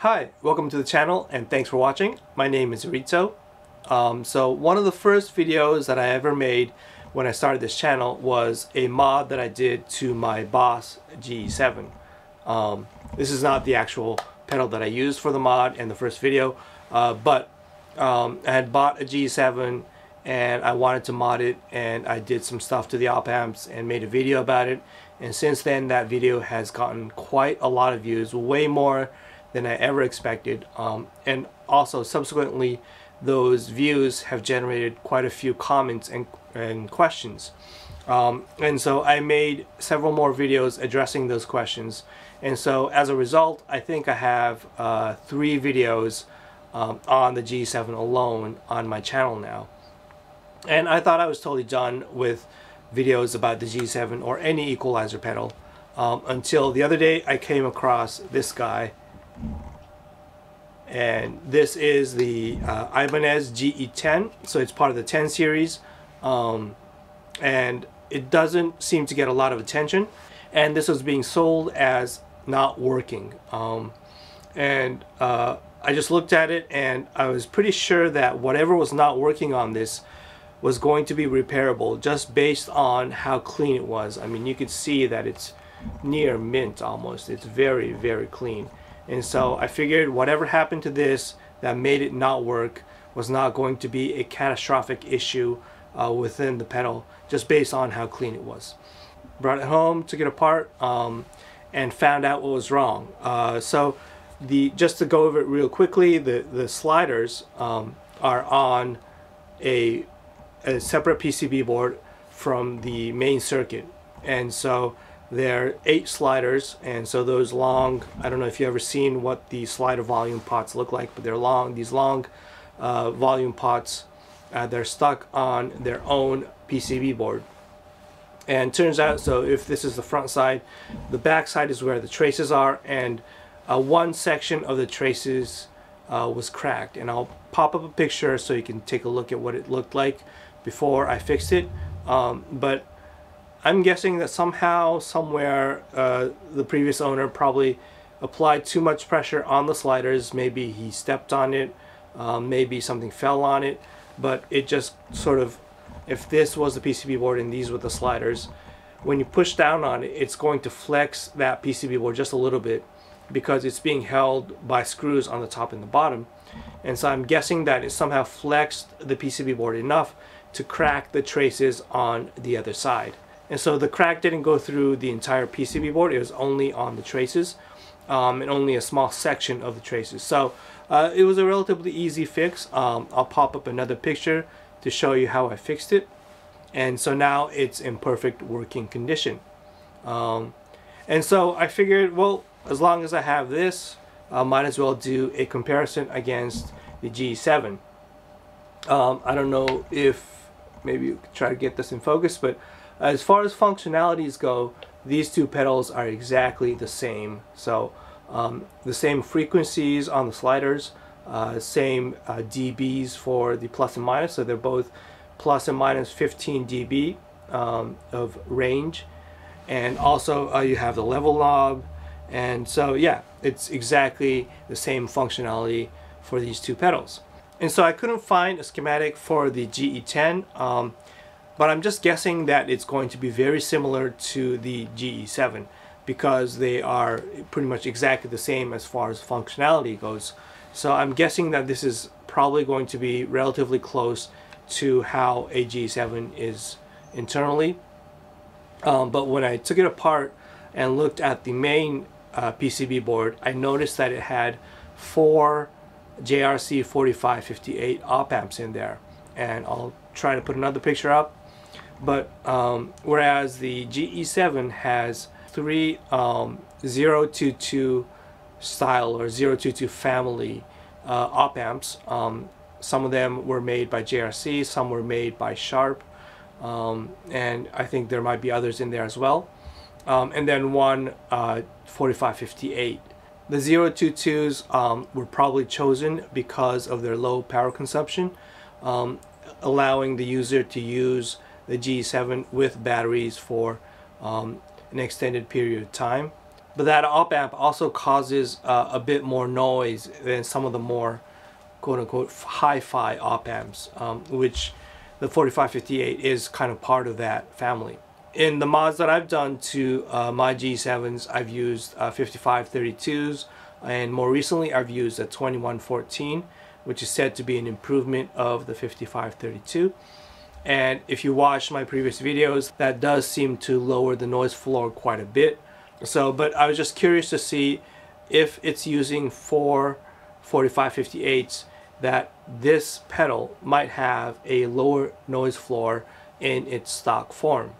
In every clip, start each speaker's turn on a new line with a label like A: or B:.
A: Hi, welcome to the channel and thanks for watching. My name is Rito. So one of the first videos that I ever made when I started this channel was a mod that I did to my Boss GE-7. This is not the actual pedal that I used for the mod in the first video, but I had bought a GE-7 and I wanted to mod it, and I did some stuff to the op amps and made a video about it, and since then that video has gotten quite a lot of views, way more than I ever expected, and also subsequently those views have generated quite a few comments and questions, and so I made several more videos addressing those questions, and so as a result I think I have 3 videos on the GE7 alone on my channel now. And I thought I was totally done with videos about the GE7 or any equalizer pedal until the other day I came across this guy. And this is the Ibanez GE10, so it's part of the 10 series, and it doesn't seem to get a lot of attention, and this was being sold as not working, and I just looked at it and I was pretty sure that whatever was not working on this was going to be repairable just based on how clean it was. I mean, you could see that it's near mint almost. It's very, very clean. And so I figured whatever happened to this that made it not work was not going to be a catastrophic issue within the pedal, just based on how clean it was. Brought it home, took it apart, and found out what was wrong. So just to go over it real quickly, the sliders are on a separate PCB board from the main circuit, and so there are 8 sliders, and so those long, I don't know if you've ever seen what the slider volume pots look like, but they're long, these long volume pots, they're stuck on their own PCB board. And turns out, so if this is the front side, the back side is where the traces are, and one section of the traces was cracked, and I'll pop up a picture so you can take a look at what it looked like before I fixed it, but I'm guessing that somehow, somewhere, the previous owner probably applied too much pressure on the sliders. Maybe he stepped on it, maybe something fell on it, but it just sort of, if this was the PCB board and these were the sliders, when you push down on it, it's going to flex that PCB board just a little bit because it's being held by screws on the top and the bottom. And so I'm guessing that it somehow flexed the PCB board enough to crack the traces on the other side. And so the crack didn't go through the entire PCB board, it was only on the traces, and only a small section of the traces. So it was a relatively easy fix. I'll pop up another picture to show you how I fixed it. And so now it's in perfect working condition. And so I figured, well, as long as I have this, I might as well do a comparison against the GE7. I don't know if maybe you could try to get this in focus, but as far as functionalities go, these two pedals are exactly the same. So the same frequencies on the sliders, same dBs for the plus and minus, so they're both plus and minus 15 dB of range, and also you have the level knob, and so yeah, it's exactly the same functionality for these two pedals. And so I couldn't find a schematic for the GE10, but I'm just guessing that it's going to be very similar to the GE7 because they are pretty much exactly the same as far as functionality goes. So I'm guessing that this is probably going to be relatively close to how a GE7 is internally. But when I took it apart and looked at the main PCB board, I noticed that it had 4 JRC 4558 op amps in there, and I'll try to put another picture up. But whereas the GE7 has 3 022 style or 022 family op amps, some of them were made by JRC, some were made by Sharp, and I think there might be others in there as well, and then one 4558. The 022s were probably chosen because of their low power consumption, allowing the user to use the GE7 with batteries for an extended period of time. but that op amp also causes a bit more noise than some of the more quote-unquote hi-fi op amps, which the 4558 is kind of part of that family. In the mods that I've done to my GE7s, I've used 5532s, and more recently I've used a 2114, which is said to be an improvement of the 5532. And if you watch my previous videos, that does seem to lower the noise floor quite a bit. So, but I was just curious to see if it's using 4 4558s, that this pedal might have a lower noise floor in its stock form.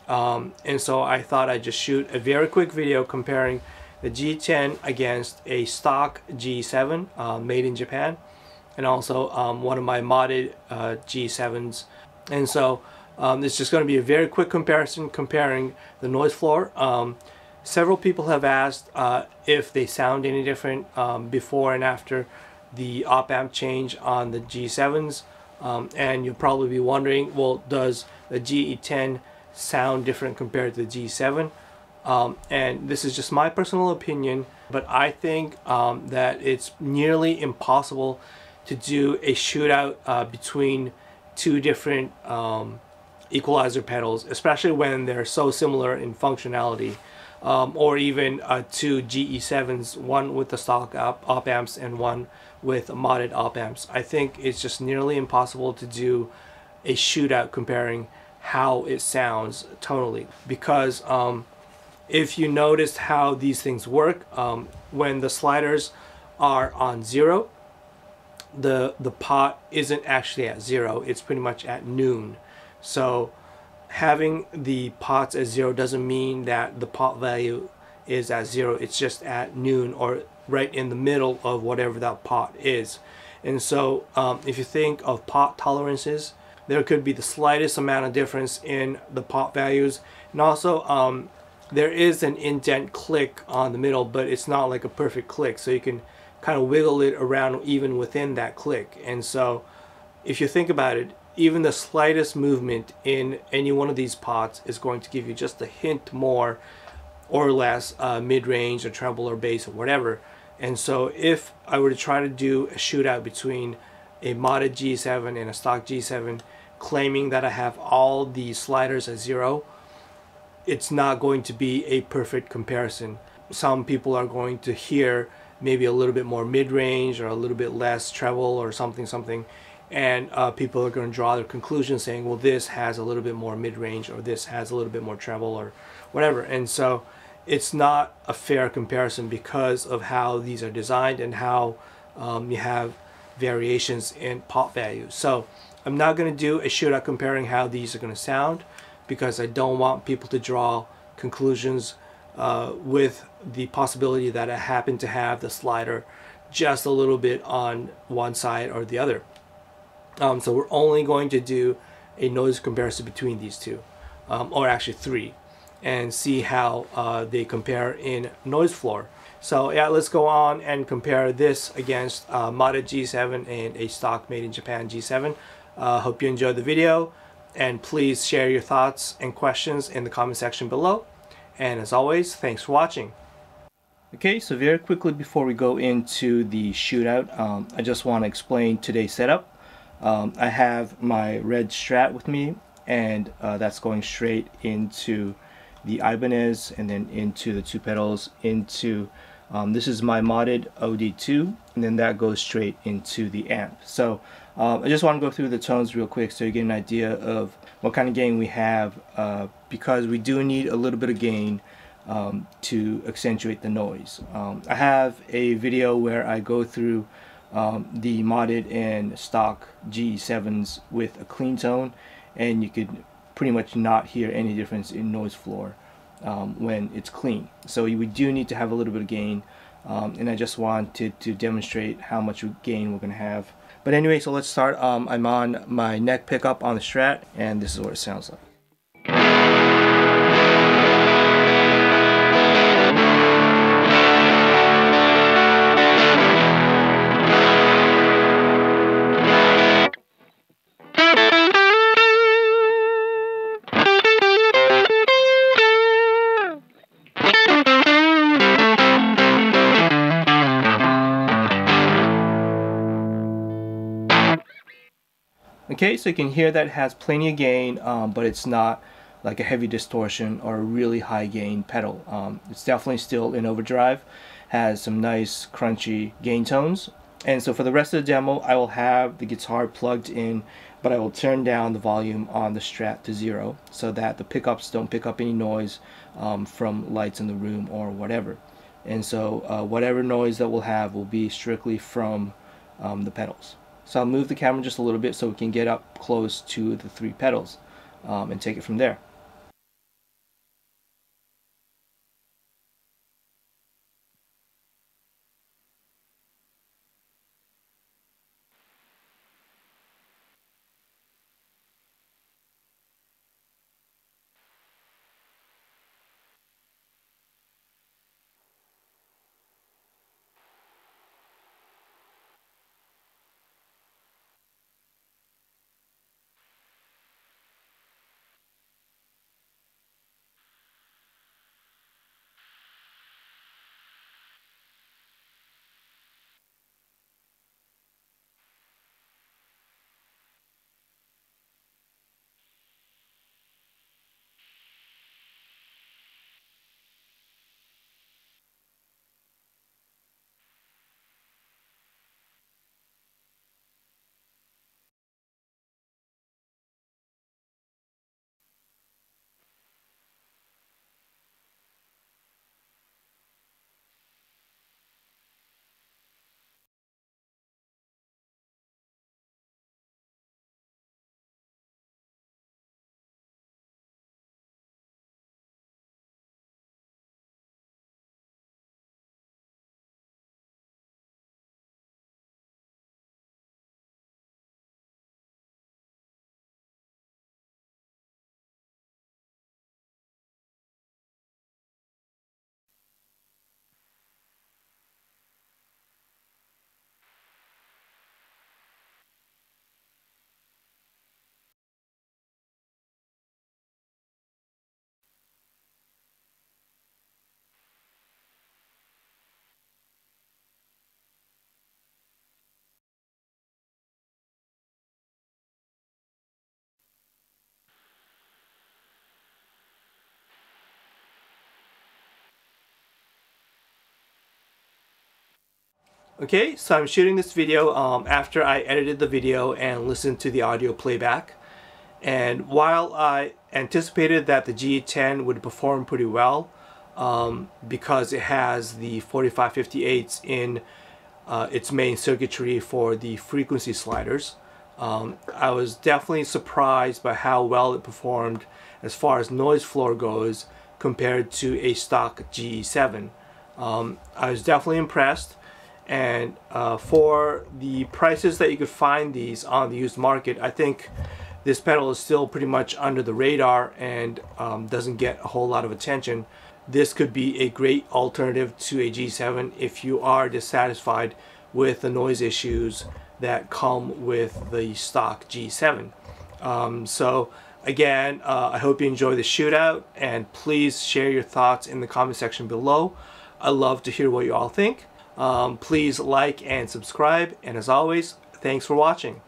A: And so I thought I'd just shoot a very quick video comparing the G10 against a stock G7 made in Japan, and also one of my modded G7s. And so it's just going to be a very quick comparison comparing the noise floor. Several people have asked if they sound any different before and after the op amp change on the G7s, and you'll probably be wondering, well, does the GE10 sound different compared to the G7? And this is just my personal opinion, but I think that it's nearly impossible to do a shootout between two different equalizer pedals, especially when they're so similar in functionality, or even two GE7s, one with the stock op amps and one with modded op amps. I think it's just nearly impossible to do a shootout comparing how it sounds tonally, because if you noticed how these things work, when the sliders are on 0, the pot isn't actually at 0, it's pretty much at noon. So having the pots at 0 doesn't mean that the pot value is at 0, it's just at noon, or right in the middle of whatever that pot is. And so if you think of pot tolerances, there could be the slightest amount of difference in the pot values. And also there is an indent click on the middle, but it's not like a perfect click, so you can kind of wiggle it around even within that click. And so if you think about it, even the slightest movement in any one of these pots is going to give you just a hint more or less mid-range or treble or bass or whatever. And so if I were to try to do a shootout between a modded G7 and a stock G7, claiming that I have all the sliders at 0, it's not going to be a perfect comparison. Some people are going to hear maybe a little bit more mid-range or a little bit less treble or something, and people are going to draw their conclusions saying, well, this has a little bit more mid-range, or this has a little bit more treble, or whatever. And so it's not a fair comparison because of how these are designed and how you have variations in pot values. So I'm not going to do a shootout comparing how these are going to sound, because I don't want people to draw conclusions with the possibility that I happen to have the slider just a little bit on one side or the other. So we're only going to do a noise comparison between these two, or actually 3, and see how they compare in noise floor. So yeah, let's go on and compare this against modded G7 and a stock made in Japan G7. Hope you enjoyed the video, and please share your thoughts and questions in the comment section below. And as always, thanks for watching. Okay, so very quickly before we go into the shootout, I just want to explain today's setup. I have my red Strat with me, and that's going straight into the Ibanez, and then into the 2 pedals, into this is my modded OD2, and then that goes straight into the amp. So I just want to go through the tones real quick so you get an idea of what kind of gain we have, because we do need a little bit of gain to accentuate the noise. I have a video where I go through the modded and stock GE7s with a clean tone, and you could pretty much not hear any difference in noise floor when it's clean. So we do need to have a little bit of gain, and I just wanted to demonstrate how much gain we're going to have. But anyway, so let's start. I'm on my neck pickup on the Strat, and this is what it sounds like. Okay, so you can hear that it has plenty of gain, but it's not like a heavy distortion or a really high gain pedal. It's definitely still in overdrive, has some nice crunchy gain tones. And so for the rest of the demo, I will have the guitar plugged in, but I will turn down the volume on the Strat to 0 so that the pickups don't pick up any noise from lights in the room or whatever. And so whatever noise that we'll have will be strictly from the pedals. So I'll move the camera just a little bit so we can get up close to the 3 pedals and take it from there. Okay, so I'm shooting this video after I edited the video and listened to the audio playback. And while I anticipated that the GE10 would perform pretty well because it has the 4558s in its main circuitry for the frequency sliders, I was definitely surprised by how well it performed as far as noise floor goes compared to a stock GE7. I was definitely impressed. And for the prices that you could find these on the used market, I think this pedal is still pretty much under the radar and doesn't get a whole lot of attention. This could be a great alternative to a G7 if you are dissatisfied with the noise issues that come with the stock G7. So again, I hope you enjoy the shootout, and please share your thoughts in the comment section below. I love to hear what you all think. Please like and subscribe, and as always, thanks for watching.